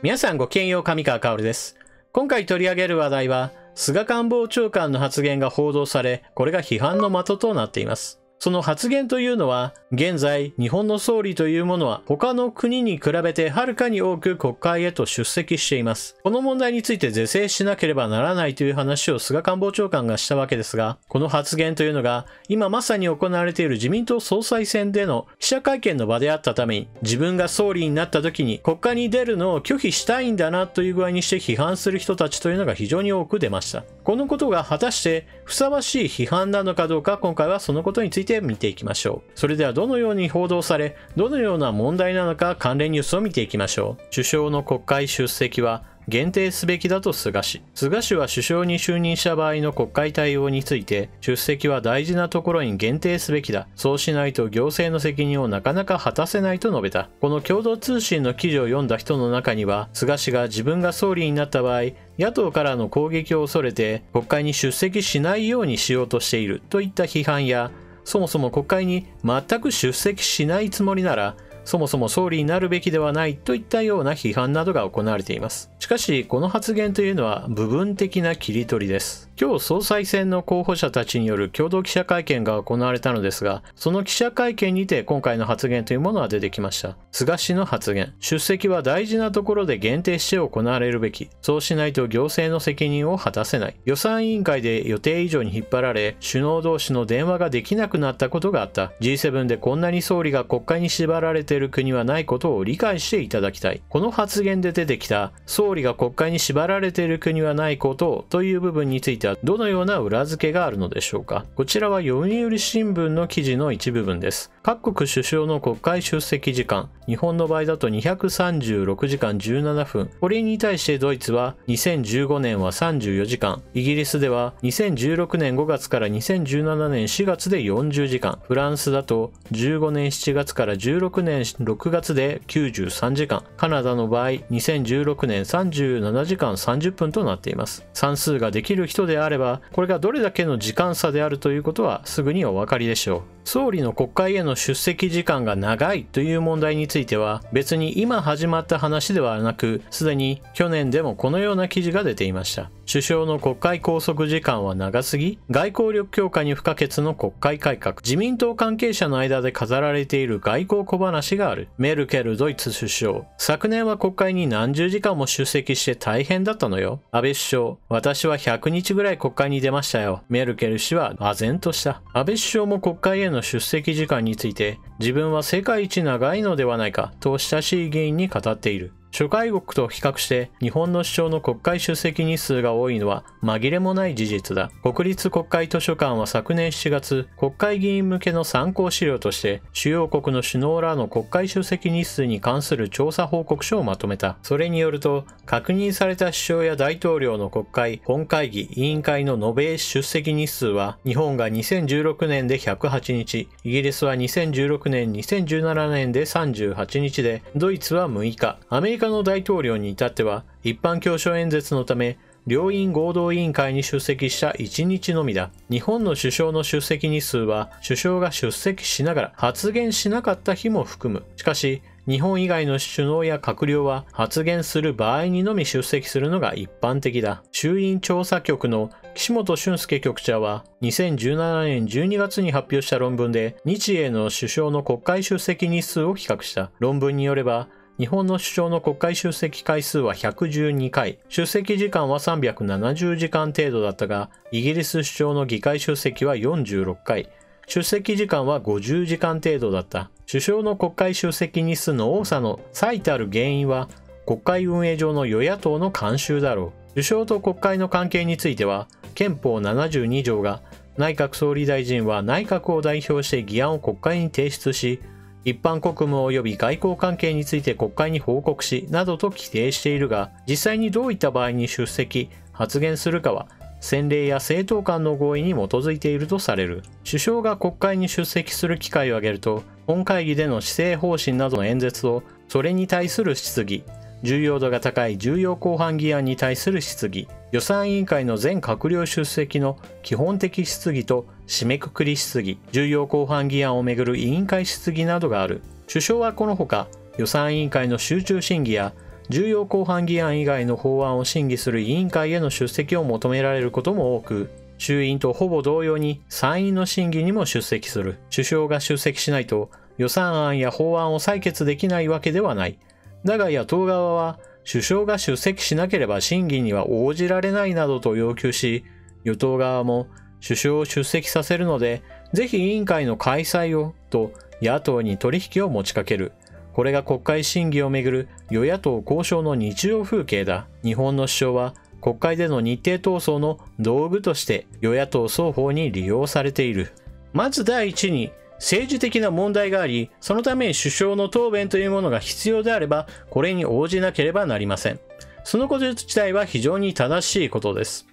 皆さんごきげんよう、上川薫です。今回取り上げる話題は、菅官房長官の発言が報道され、これが批判の的となっています。その発言というのは、現在、日本の総理というものは他の国に比べてはるかに多く国会へと出席しています。この問題について是正しなければならないという話を菅官房長官がしたわけですが、この発言というのが、今まさに行われている自民党総裁選での記者会見の場であったために、自分が総理になった時に国会に出るのを拒否したいんだなという具合にして批判する人たちというのが非常に多く出ました。このことが果たしてふさわしい批判なのかどうか、今回はそのことについて見ていきましょう。それではどのように報道され、どのような問題なのか関連ニュースを見ていきましょう。首相の国会出席は限定すべきだと菅氏。菅氏は首相に就任した場合の国会対応について、出席は大事なところに限定すべきだ。そうしないと行政の責任をなかなか果たせないと述べた。この共同通信の記事を読んだ人の中には、菅氏が自分が総理になった場合、野党からの攻撃を恐れて国会に出席しないようにしようとしているといった批判や、そもそも国会に全く出席しないつもりなら、そもそも総理になるべきではないといったような批判などが行われています。しかし、この発言というのは部分的な切り取りです。今日総裁選の候補者たちによる共同記者会見が行われたのですが、その記者会見にて今回の発言というものが出てきました。菅氏の発言。出席は大事なところで限定して行われるべき。そうしないと行政の責任を果たせない。予算委員会で予定以上に引っ張られ、首脳同士の電話ができなくなったことがあった。G7 でこんなに総理が国会に縛られている国はないことを理解していただきたい。この発言で出てきた、総理が国会に縛られている国はないことをという部分については、どのような裏付けがあるのでしょうか。こちらは読売新聞の記事の一部分です。各国首相の国会出席時間、日本の場合だと236時間17分。これに対してドイツは2015年は34時間、イギリスでは2016年5月から2017年4月で40時間、フランスだと15年7月から16年6月で93時間、カナダの場合2016年37時間30分となっています。算数ができる人であれば、これがどれだけの時間差であるということはすぐにお分かりでしょう。総理の国会への出席時間が長いという問題については、別に今始まった話ではなく、すでに去年でもこのような記事が出ていました。首相の国会拘束時間は長すぎ、外交力強化に不可欠の国会改革、自民党関係者の間で飾られている外交小話がある。メルケルドイツ首相、昨年は国会に何十時間も出席して大変だったのよ。安倍首相、私は100日ぐらい国会に出ましたよ。メルケル氏は唖然とした。安倍首相も国会への出席時間について、自分は世界一長いのではないかと親しい議員に語っている。諸外国と比較して日本の首相の国会出席日数が多いのは紛れもない事実だ。国立国会図書館は昨年7月、国会議員向けの参考資料として主要国の首脳らの国会出席日数に関する調査報告書をまとめた。それによると、確認された首相や大統領の国会、本会議、委員会の延べ出席日数は、日本が2016年で108日、イギリスは2016年、2017年で38日で、ドイツは6日、アメリカの大統領に至っては一般教書演説のため両院合同委員会に出席した1日のみだ。日本の首相の出席日数は首相が出席しながら発言しなかった日も含む。しかし日本以外の首脳や閣僚は発言する場合にのみ出席するのが一般的だ。衆院調査局の岸本俊介局長は2017年12月に発表した論文で日英の首相の国会出席日数を比較した。論文によれば日本の首相の国会出席回数は112回、出席時間は370時間程度だったが、イギリス首相の議会出席は46回、出席時間は50時間程度だった。首相の国会出席日数の多さの最たる原因は、国会運営上の与野党の慣習だろう。首相と国会の関係については、憲法72条が、内閣総理大臣は内閣を代表して議案を国会に提出し、一般国務及び外交関係について国会に報告し、などと規定しているが、実際にどういった場合に出席、発言するかは、先例や政党間の合意に基づいているとされる。首相が国会に出席する機会を挙げると、本会議での施政方針などの演説と、それに対する質疑、重要度が高い重要公判議案に対する質疑、予算委員会の全閣僚出席の基本的質疑と締めくくり質疑、重要公判議案をめぐる委員会質疑などがある。首相はこのほか、予算委員会の集中審議や重要公判議案以外の法案を審議する委員会への出席を求められることも多く、衆院とほぼ同様に参院の審議にも出席する。首相が出席しないと予算案や法案を採決できないわけではない。だが野党側は首相が出席しなければ審議には応じられないなどと要求し、与党側も首相を出席させるので、ぜひ委員会の開催をと野党に取引を持ちかける。これが国会審議をめぐる与野党交渉の日常風景だ。日本の首相は国会での日程闘争の道具として与野党双方に利用されている。まず第一に、政治的な問題があり、そのために首相の答弁というものが必要であれば、これに応じなければなりません。そのこと自体は非常に正しいことです。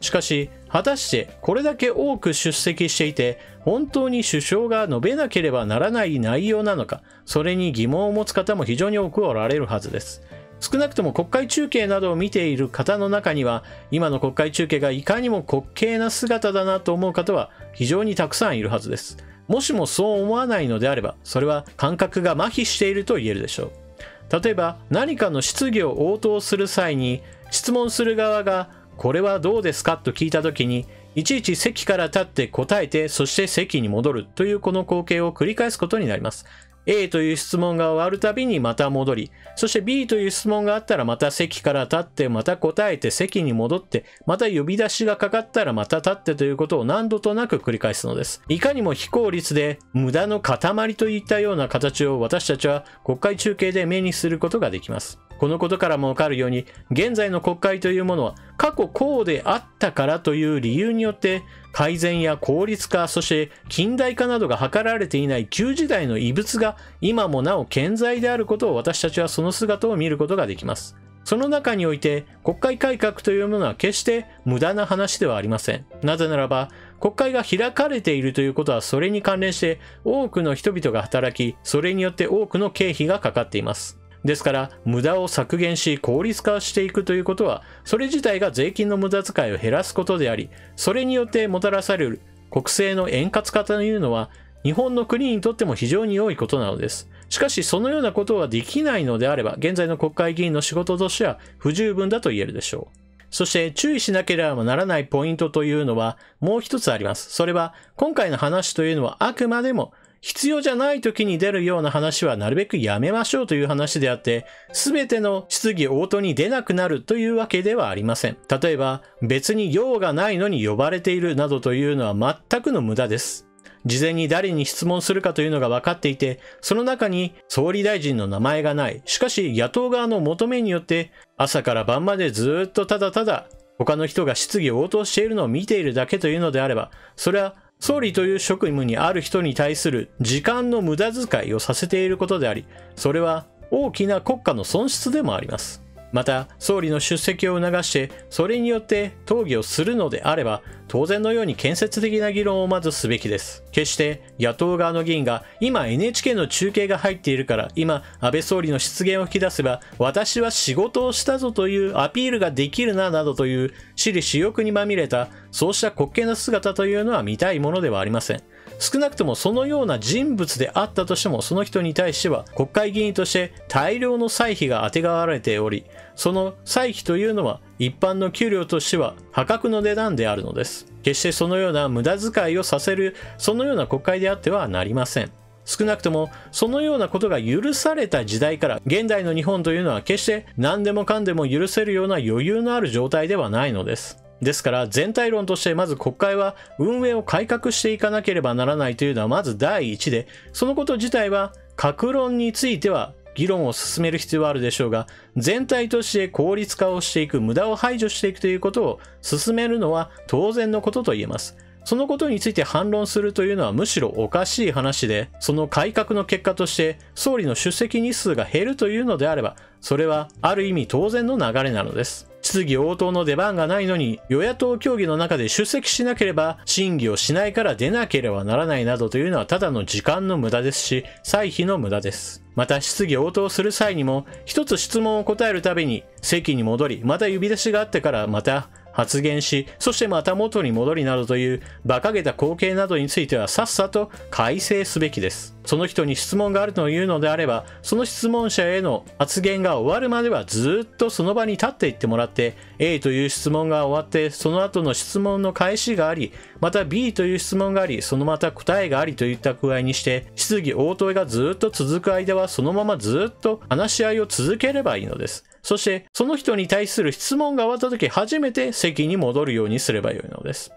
しかし、果たしてこれだけ多く出席していて、本当に首相が述べなければならない内容なのか、それに疑問を持つ方も非常に多くおられるはずです。少なくとも国会中継などを見ている方の中には、今の国会中継がいかにも滑稽な姿だなと思う方は非常にたくさんいるはずです。もしもそう思わないのであれば、それは感覚が麻痺していると言えるでしょう。例えば、何かの質疑を応答する際に、質問する側が、これはどうですかと聞いたときに、いちいち席から立って答えて、そして席に戻るというこの光景を繰り返すことになります。A という質問が終わるたびにまた戻り、そして B という質問があったらまた席から立ってまた答えて席に戻って、また呼び出しがかかったらまた立ってということを何度となく繰り返すのです。いかにも非効率で無駄の塊といったような形を私たちは国会中継で目にすることができます。このことからもわかるように、現在の国会というものは過去こうであったからという理由によって改善や効率化、そして近代化などが図られていない旧時代の遺物が今もなお健在であることを私たちはその姿を見ることができます。その中において国会改革というものは決して無駄な話ではありません。なぜならば国会が開かれているということはそれに関連して多くの人々が働き、それによって多くの経費がかかっています。ですから無駄を削減し効率化していくということはそれ自体が税金の無駄遣いを減らすことであり、それによってもたらされる国政の円滑化というのは日本の国にとっても非常に良いことなのです。しかしそのようなことはできないのであれば現在の国会議員の仕事としては不十分だと言えるでしょう。そして注意しなければならないポイントというのはもう一つあります。それは今回の話というのはあくまでも必要じゃない時に出るような話はなるべくやめましょうという話であって、すべての質疑応答に出なくなるというわけではありません。例えば、別に用がないのに呼ばれているなどというのは全くの無駄です。事前に誰に質問するかというのが分かっていて、その中に総理大臣の名前がない。しかし野党側の求めによって朝から晩までずっとただただ他の人が質疑応答しているのを見ているだけというのであれば、それは総理という職務にある人に対する時間の無駄遣いをさせていることであり、それは大きな国家の損失でもあります。また、総理の出席を促して、それによって討議をするのであれば、当然のように建設的な議論をまずすべきです。決して野党側の議員が、今 NHK の中継が入っているから、今安倍総理の失言を引き出せば、私は仕事をしたぞというアピールができるな、などという私利私欲にまみれた、そうした滑稽な姿というのは見たいものではありません。少なくともそのような人物であったとしても、その人に対しては国会議員として大量の歳費があてがわれており、その歳費というのは一般の給料としては破格の値段であるのです。決してそのような無駄遣いをさせる、そのような国会であってはなりません。少なくともそのようなことが許された時代から現代の日本というのは決して何でもかんでも許せるような余裕のある状態ではないのです。ですから全体論としてまず国会は運営を改革していかなければならないというのはまず第一で、そのこと自体は各論については議論を進める必要はあるでしょうが、全体として効率化をしていく、無駄を排除していくということを進めるのは当然のことと言えます。そのことについて反論するというのはむしろおかしい話で、その改革の結果として総理の出席日数が減るというのであれば、それはある意味当然の流れなのです。質疑応答の出番がないのに与野党協議の中で出席しなければ審議をしないから出なければならないなどというのはただの時間の無駄ですし、歳費の無駄です。また質疑応答する際にも一つ質問を答えるたびに席に戻り、また呼び出しがあってからまた発言し、そしてまた元に戻りなどという馬鹿げた光景などについてはさっさと改正すべきです。その人に質問があるというのであれば、その質問者への発言が終わるまではずっとその場に立っていってもらって、A という質問が終わって、その後の質問の返しがあり、また B という質問があり、そのまた答えがありといった具合にして、質疑応答がずっと続く間はそのままずっと話し合いを続ければいいのです。そして、その人に対する質問が終わった時初めて席に戻るようにすればよいのです。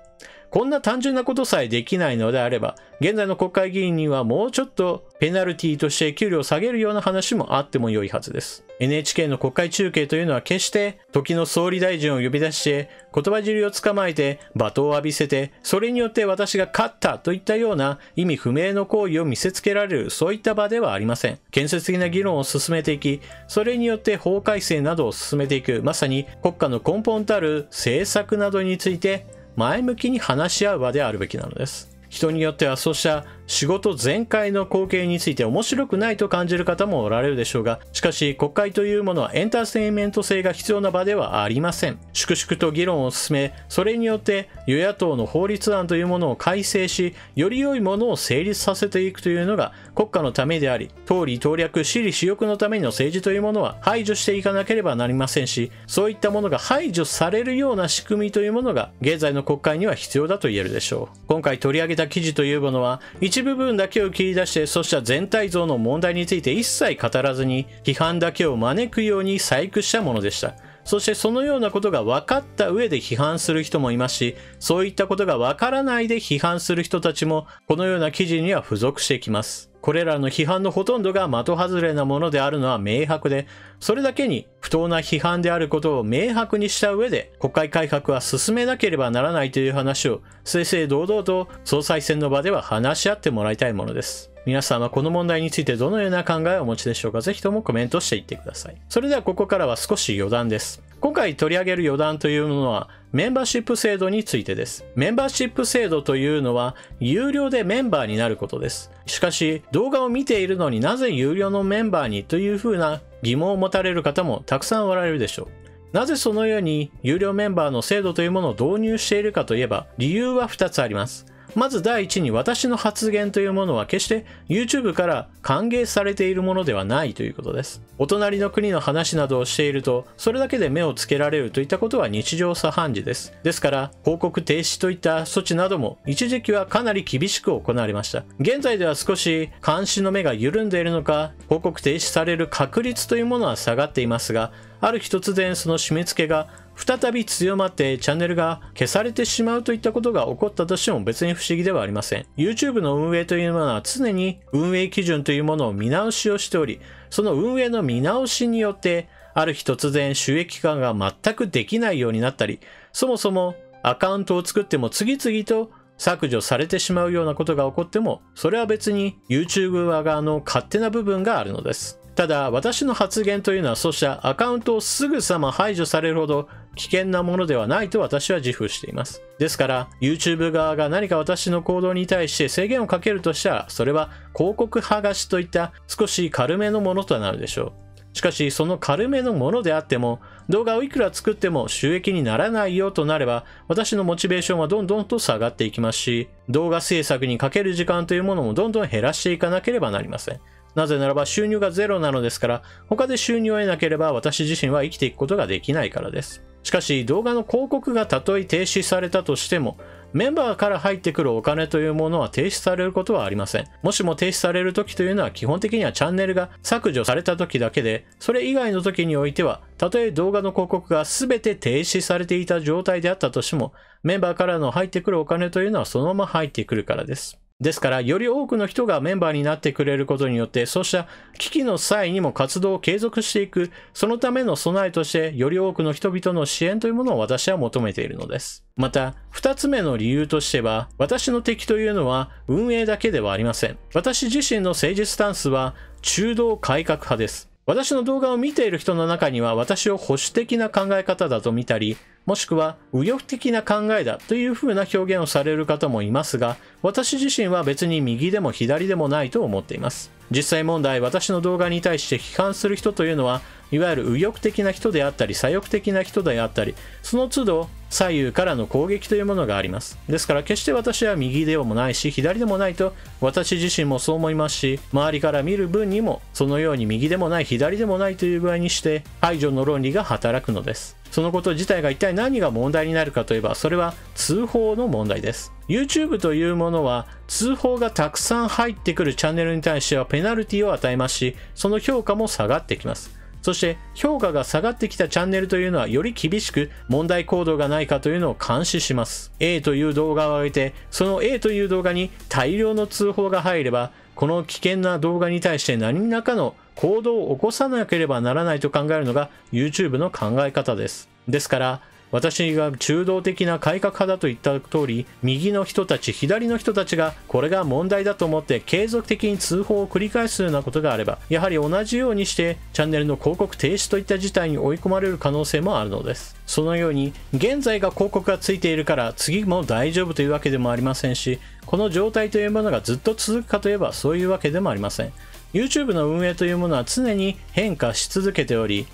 こんな単純なことさえできないのであれば、現在の国会議員にはもうちょっとペナルティとして給料を下げるような話もあっても良いはずです。NHK の国会中継というのは決して時の総理大臣を呼び出して言葉尻を捕まえて罵倒を浴びせて、それによって私が勝ったといったような意味不明の行為を見せつけられる、そういった場ではありません。建設的な議論を進めていき、それによって法改正などを進めていく、まさに国家の根本たる政策などについて前向きに話し合う場であるべきなのです。人によってはそうした仕事全開の光景について面白くないと感じる方もおられるでしょうが、しかし国会というものはエンターテインメント性が必要な場ではありません。粛々と議論を進め、それによって与野党の法律案というものを改正し、より良いものを成立させていくというのが国家のためであり、党利党略私利私欲のための政治というものは排除していかなければなりませんし、そういったものが排除されるような仕組みというものが現在の国会には必要だと言えるでしょう。今回取り上げた記事というものは一部分だけを切り出して、そうした全体像の問題について一切語らずに批判だけを招くように細工したものでした。そしてそのようなことが分かった上で批判する人もいますし、そういったことが分からないで批判する人たちもこのような記事には付属してきます。これらの批判のほとんどが的外れなものであるのは明白で、それだけに不当な批判であることを明白にした上で、国会改革は進めなければならないという話を正々堂々と総裁選の場では話し合ってもらいたいものです。皆さんはこの問題についてどのような考えをお持ちでしょうか。ぜひともコメントしていってください。それではここからは少し余談です。今回取り上げる余談というのはメンバーシップ制度についてです。メンバーシップ制度というのは有料でメンバーになることです。しかし動画を見ているのになぜ有料のメンバーにというふうな疑問を持たれる方もたくさんおられるでしょう。なぜそのように有料メンバーの制度というものを導入しているかといえば、理由は2つあります。まず第一に、私の発言というものは決して YouTube から歓迎されているものではないということです。お隣の国の話などをしていると、それだけで目をつけられるといったことは日常茶飯事です。ですから、広告停止といった措置なども一時期はかなり厳しく行われました。現在では少し監視の目が緩んでいるのか、広告停止される確率というものは下がっていますが、ある日突然その締め付けが再び強まってチャンネルが消されてしまうといったことが起こったとしても別に不思議ではありません。YouTube の運営というものは常に運営基準というものを見直しをしており、その運営の見直しによってある日突然収益化が全くできないようになったり、そもそもアカウントを作っても次々と削除されてしまうようなことが起こっても、それは別に YouTube 側の勝手な部分があるのです。ただ私の発言というのはそうしたアカウントをすぐさま排除されるほど危険なものではないと私は自負しています。ですから YouTube 側が何か私の行動に対して制限をかけるとしたら、それは広告剥がしといった少し軽めのものとなるでしょう。しかしその軽めのものであっても、動画をいくら作っても収益にならないよとなれば、私のモチベーションはどんどんと下がっていきますし、動画制作にかける時間というものもどんどん減らしていかなければなりません。なぜならば収入がゼロなのですから、他で収入を得なければ私自身は生きていくことができないからです。しかし動画の広告がたとえ停止されたとしても、メンバーから入ってくるお金というものは停止されることはありません。もしも停止される時というのは基本的にはチャンネルが削除された時だけで、それ以外の時においては、たとえ動画の広告が全て停止されていた状態であったとしても、メンバーからの入ってくるお金というのはそのまま入ってくるからです。ですから、より多くの人がメンバーになってくれることによって、そうした危機の際にも活動を継続していく、そのための備えとして、より多くの人々の支援というものを私は求めているのです。また、二つ目の理由としては、私の敵というのは運営だけではありません。私自身の政治スタンスは中道改革派です。私の動画を見ている人の中には、私を保守的な考え方だと見たり、もしくは右翼的な考えだという風な表現をされる方もいますが、私自身は別に右でも左でもないと思っています。実際問題、私の動画に対して批判する人というのは、いわゆる右翼的な人であったり左翼的な人であったり、その都度左右からの攻撃というものがあります。ですから決して私は右でもないし左でもないと私自身もそう思いますし、周りから見る分にもそのように右でもない左でもないという具合にして排除の論理が働くのです。そのこと自体が一体何が問題になるかといえば、それは通報の問題です。YouTube というものは通報がたくさん入ってくるチャンネルに対してはペナルティを与えますし、その評価も下がってきます。そして評価が下がってきたチャンネルというのはより厳しく問題行動がないかというのを監視します。A という動画を上げて、その A という動画に大量の通報が入れば、この危険な動画に対して何らかの行動を起こさなければならないと考えるのが YouTube の考え方です。ですから、私が中道的な改革派だと言った通り、右の人たち、左の人たちがこれが問題だと思って継続的に通報を繰り返すようなことがあれば、やはり同じようにしてチャンネルの広告停止といった事態に追い込まれる可能性もあるのです。そのように、現在が広告がついているから次も大丈夫というわけでもありませんし、この状態というものがずっと続くかといえばそういうわけでもありません。YouTube の運営というものは常に変化し続けており、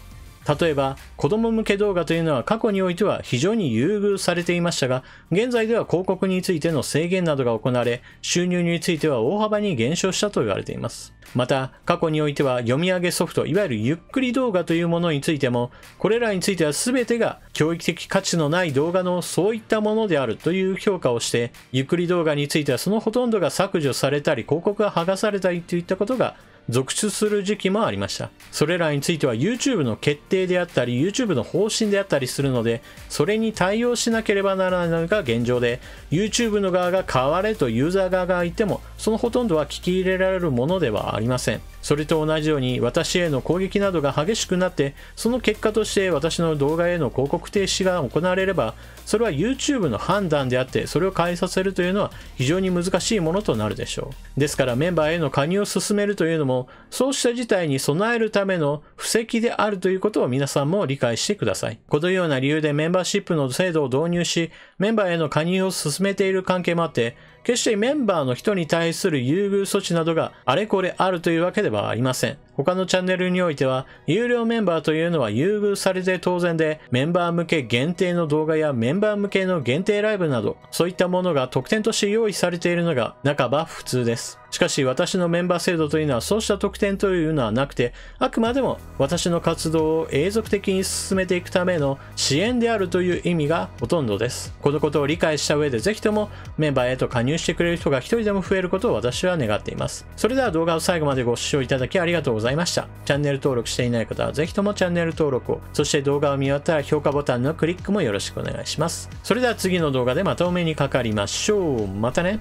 例えば子供向け動画というのは過去においては非常に優遇されていましたが、現在では広告についての制限などが行われ、収入については大幅に減少したと言われています。また過去においては読み上げソフト、いわゆるゆっくり動画というものについても、これらについては全てが教育的価値のない動画のそういったものであるという評価をして、ゆっくり動画についてはそのほとんどが削除されたり広告が剥がされたりといったことが続出する時期もありました。それらについては YouTube の決定であったり YouTube の方針であったりするので、それに対応しなければならないのが現状で、 YouTube の側が変われとユーザー側が言ってもそのほとんどは聞き入れられるものではありません。それと同じように私への攻撃などが激しくなって、その結果として私の動画への広告停止が行われれば、それは YouTube の判断であって、それを変えさせるというのは非常に難しいものとなるでしょう。ですからメンバーへの加入を進めるというのも、そうした事態に備えるための布石であるということを皆さんも理解してください。このような理由でメンバーシップの制度を導入し、メンバーへの加入を進めている関係もあって、決してメンバーの人に対する優遇措置などがあれこれあるというわけではありません。他のチャンネルにおいては、有料メンバーというのは優遇されて当然で、メンバー向け限定の動画やメンバー向けの限定ライブなど、そういったものが特典として用意されているのが半ば普通です。しかし私のメンバー制度というのはそうした特典というのはなくて、あくまでも私の活動を永続的に進めていくための支援であるという意味がほとんどです。このことを理解した上で、ぜひともメンバーへと加入してくれる人が一人でも増えることを私は願っています。それでは動画を最後までご視聴いただきありがとうございました。チャンネル登録していない方はぜひともチャンネル登録を、そして動画を見終わったら評価ボタンのクリックもよろしくお願いします。それでは次の動画でまたお目にかかりましょう。またね。